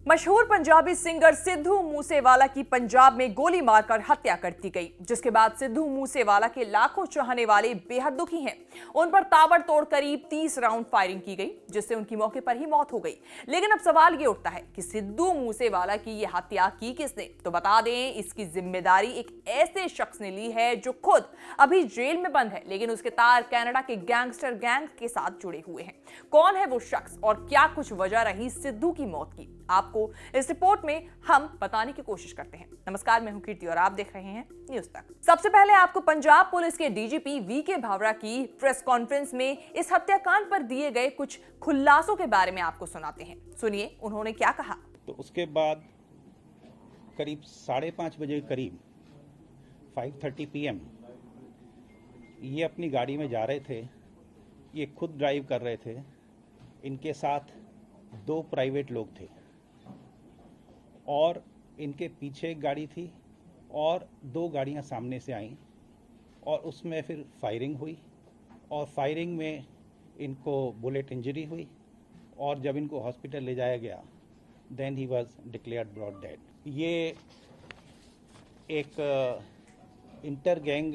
मशहूर पंजाबी सिंगर सिद्धू मूसेवाला की पंजाब में गोली मारकर हत्या कर दी गई, जिसके बाद सिद्धू मूसेवाला के लाखों चाहने वाले बेहद दुखी हैं। उन पर ताबड़तोड़ करीब 30 राउंड फायरिंग की गई, जिससे उनकी मौके पर ही मौत हो गई। लेकिन अब सवाल ये उठता है कि सिद्धू मूसेवाला की ये हत्या की किसने? तो बता दें, इसकी जिम्मेदारी एक ऐसे शख्स ने ली है जो खुद अभी जेल में बंद है, लेकिन उसके तार कनाडा के गैंगस्टर गैंग के साथ जुड़े हुए हैं। कौन है वो शख्स और क्या कुछ वजह रही सिद्धू की मौत की, आपको इस रिपोर्ट में हम बताने की कोशिश करते हैं। नमस्कार, मैं हूं कीर्ति और आप देख रहे हैं न्यूज़ तक। सबसे पहले आपको पंजाब पुलिस के डीजीपी वीके भावरा की प्रेस कॉन्फ्रेंस में इस हत्याकांड पर दिए गए कुछ खुलासों के बारे में आपको सुनाते हैं। सुनिए उन्होंने क्या कहा। तो उसके बाद करीब 5:30 बजे के करीब 5:30 PM ये अपनी गाड़ी में जा रहे थे। ये खुद ड्राइव कर रहे थे। इनके साथ 2 प्राइवेट लोग थे और इनके पीछे एक गाड़ी थी और 2 गाड़ियां सामने से आईं और उसमें फिर फायरिंग हुई और फायरिंग में इनको बुलेट इंजरी हुई और जब इनको हॉस्पिटल ले जाया गया then he was declared brought dead. ये एक इंटर गैंग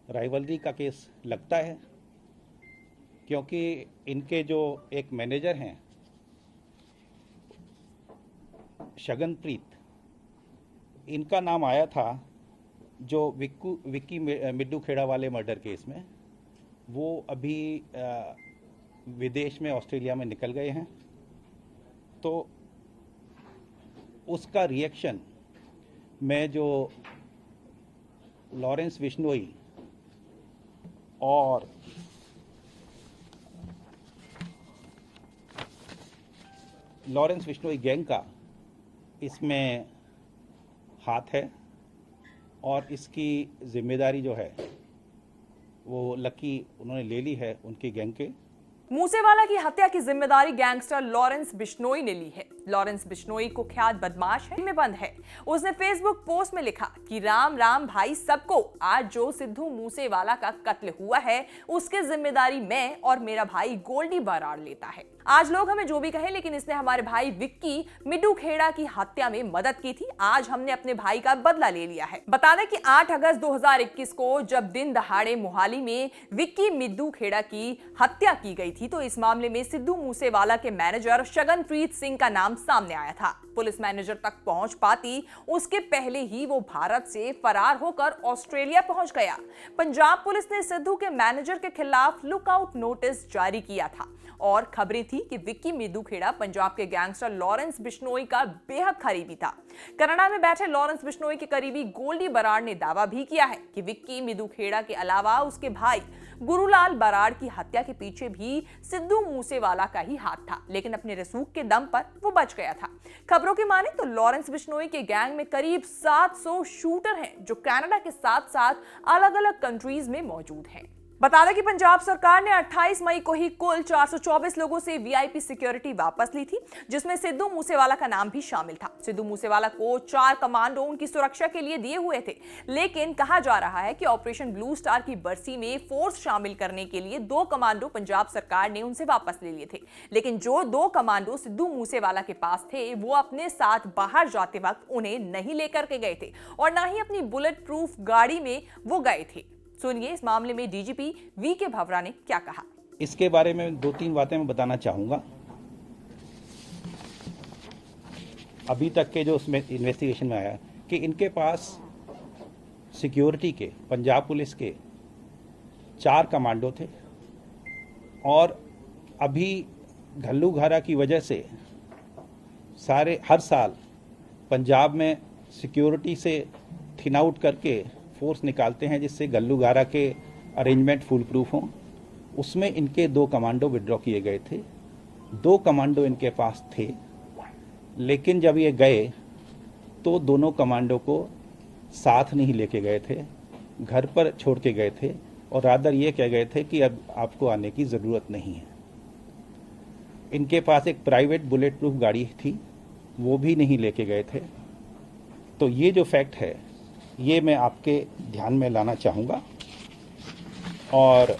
राइवलरी का केस लगता है, क्योंकि इनके जो एक मैनेजर हैं शगनप्रीत, इनका नाम आया था जो विक्की मिड्डू खेड़ा वाले मर्डर केस में। वो अभी विदेश में ऑस्ट्रेलिया में निकल गए हैं। तो उसका रिएक्शन में जो लॉरेंस बिश्नोई और गैंग का इसमें हाथ है और इसकी जिम्मेदारी जो है वो लकी उन्होंने ले ली है उनकी गैंग के। मूसेवाला की हत्या की जिम्मेदारी गैंगस्टर लॉरेंस बिश्नोई ने ली है। लॉरेंस बिश्नोई कुख्यात बदमाश है, में बंद है। उसने फेसबुक पोस्ट में लिखा कि राम राम भाई सबको, आज जो सिद्धू मूसेवाला का कत्ल हुआ है उसकी जिम्मेदारी मैं और मेरा भाई गोल्डी बराड़ लेता है। आज लोग हमें जो भी कहें, लेकिन इसने हमारे भाई विक्की मिड्डू खेड़ा की हत्या में मदद की थी। आज हमने अपने भाई का बदला ले लिया है। बता दें कि 8 अगस्त 2021 को जब दिन दहाड़े मोहाली में विक्की मिड्डू खेड़ा की हत्या की गई थी, तो इस मामले में सिद्धू मूसेवाला के मैनेजर शगनप्रीत सिंह का नाम सामने आया था। पुलिस मैनेजर तक पहुंच पाती उसके पहले ही वो भारत से फरार होकर ऑस्ट्रेलिया पहुंच गया। पंजाब पुलिस ने सिद्धू के मैनेजर के खिलाफ लुकआउट नोटिस जारी किया था और खबरें थी कि विक्की मिड्डू खेड़ा पंजाब के गैंगस्टर लॉरेंस बिश्नोई का बेहद करीबी था। कनाडा में बैठे लॉरेंस बिश्नोई के करीबी गोल्डी बराड़ ने दावा भी किया है कि विक्की मिड्डू खेड़ा के अलावा उसके भाई गुरुलाल बराड़ की हत्या के पीछे भी सिद्धू मूसेवाला का ही हाथ था, लेकिन अपने रसूख के दम पर वो बच गया था। खबरों की माने तो लॉरेंस बिश्नोई के गैंग में करीब 700 शूटर हैं, जो कनाडा के साथ साथ अलग अलग कंट्रीज में मौजूद हैं। बता दें कि पंजाब सरकार ने 28 मई को ही कुल 424 लोगों से वीआईपी सिक्योरिटी वापस ली थी, जिसमें सिद्धू मूसेवाला का नाम भी शामिल था। सिद्धू मूसेवाला को 4 कमांडो उनकी सुरक्षा के लिए दिए हुए थे, लेकिन कहा जा रहा है कि ऑपरेशन ब्लू स्टार की बरसी में फोर्स शामिल करने के लिए 2 कमांडो पंजाब सरकार ने उनसे वापस ले लिए थे। लेकिन जो 2 कमांडो सिद्धू मूसेवाला के पास थे, वो अपने साथ बाहर जाते वक्त उन्हें नहीं लेकर के गए थे और ना ही अपनी बुलेट प्रूफ गाड़ी में वो गए थे। सुनिए इस मामले में डीजीपी वीके भावरा ने क्या कहा। इसके बारे में 2-3 बातें मैं बताना चाहूंगा। अभी तक के जो उसमें इन्वेस्टिगेशन में आया कि इनके पास सिक्योरिटी के पंजाब पुलिस के 4 कमांडो थे और अभी घल्लू घारा की वजह से हर साल पंजाब में सिक्योरिटी से थिन आउट करके फोर्स निकालते हैं, जिससे गल्लूगारा के अरेंजमेंट फुल प्रूफ हों। उसमें इनके 2 कमांडो विड्रॉ किए गए थे। 2 कमांडो इनके पास थे, लेकिन जब ये गए तो दोनों कमांडो को साथ नहीं लेके गए थे, घर पर छोड़ के गए थे और रादर ये कह गए थे कि अब आपको आने की ज़रूरत नहीं है। इनके पास एक प्राइवेट बुलेट प्रूफ गाड़ी थी, वो भी नहीं लेके गए थे। तो ये जो फैक्ट है ये मैं आपके ध्यान में लाना चाहूँगा। और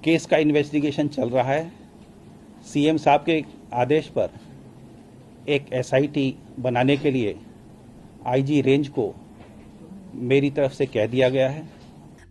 केस का इन्वेस्टिगेशन चल रहा है। सीएम साहब के आदेश पर एक एसआईटी बनाने के लिए आईजी रेंज को मेरी तरफ से कह दिया गया है।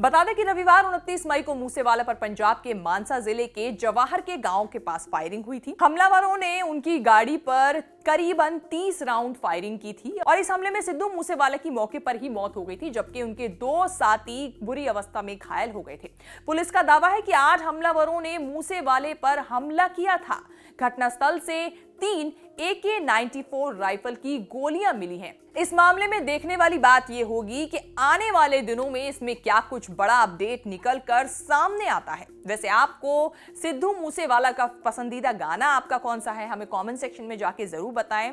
बता दें कि रविवार 29 मई को मूसेवाला पर पंजाब के मानसा जिले के जवाहर के गांव के पास फायरिंग हुई थी। हमलावरों ने उनकी गाड़ी पर करीबन 30 राउंड फायरिंग की थी और इस हमले में सिद्धू मूसेवाला की मौके पर ही मौत हो गई थी, जबकि उनके 2 साथी बुरी अवस्था में घायल हो गए थे। पुलिस का दावा है कि 8 हमलावरों ने मूसेवाले पर हमला किया था। घटनास्थल से 3 AK-94 राइफल की गोलियां मिली हैं। इस मामले में देखने वाली बात यह होगी कि आने वाले दिनों में इसमें क्या कुछ बड़ा अपडेट निकल कर सामने आता है। वैसे आपको सिद्धू मूसेवाला का पसंदीदा गाना आपका कौन सा है, हमें कमेंट सेक्शन में जाके जरूर बताएं।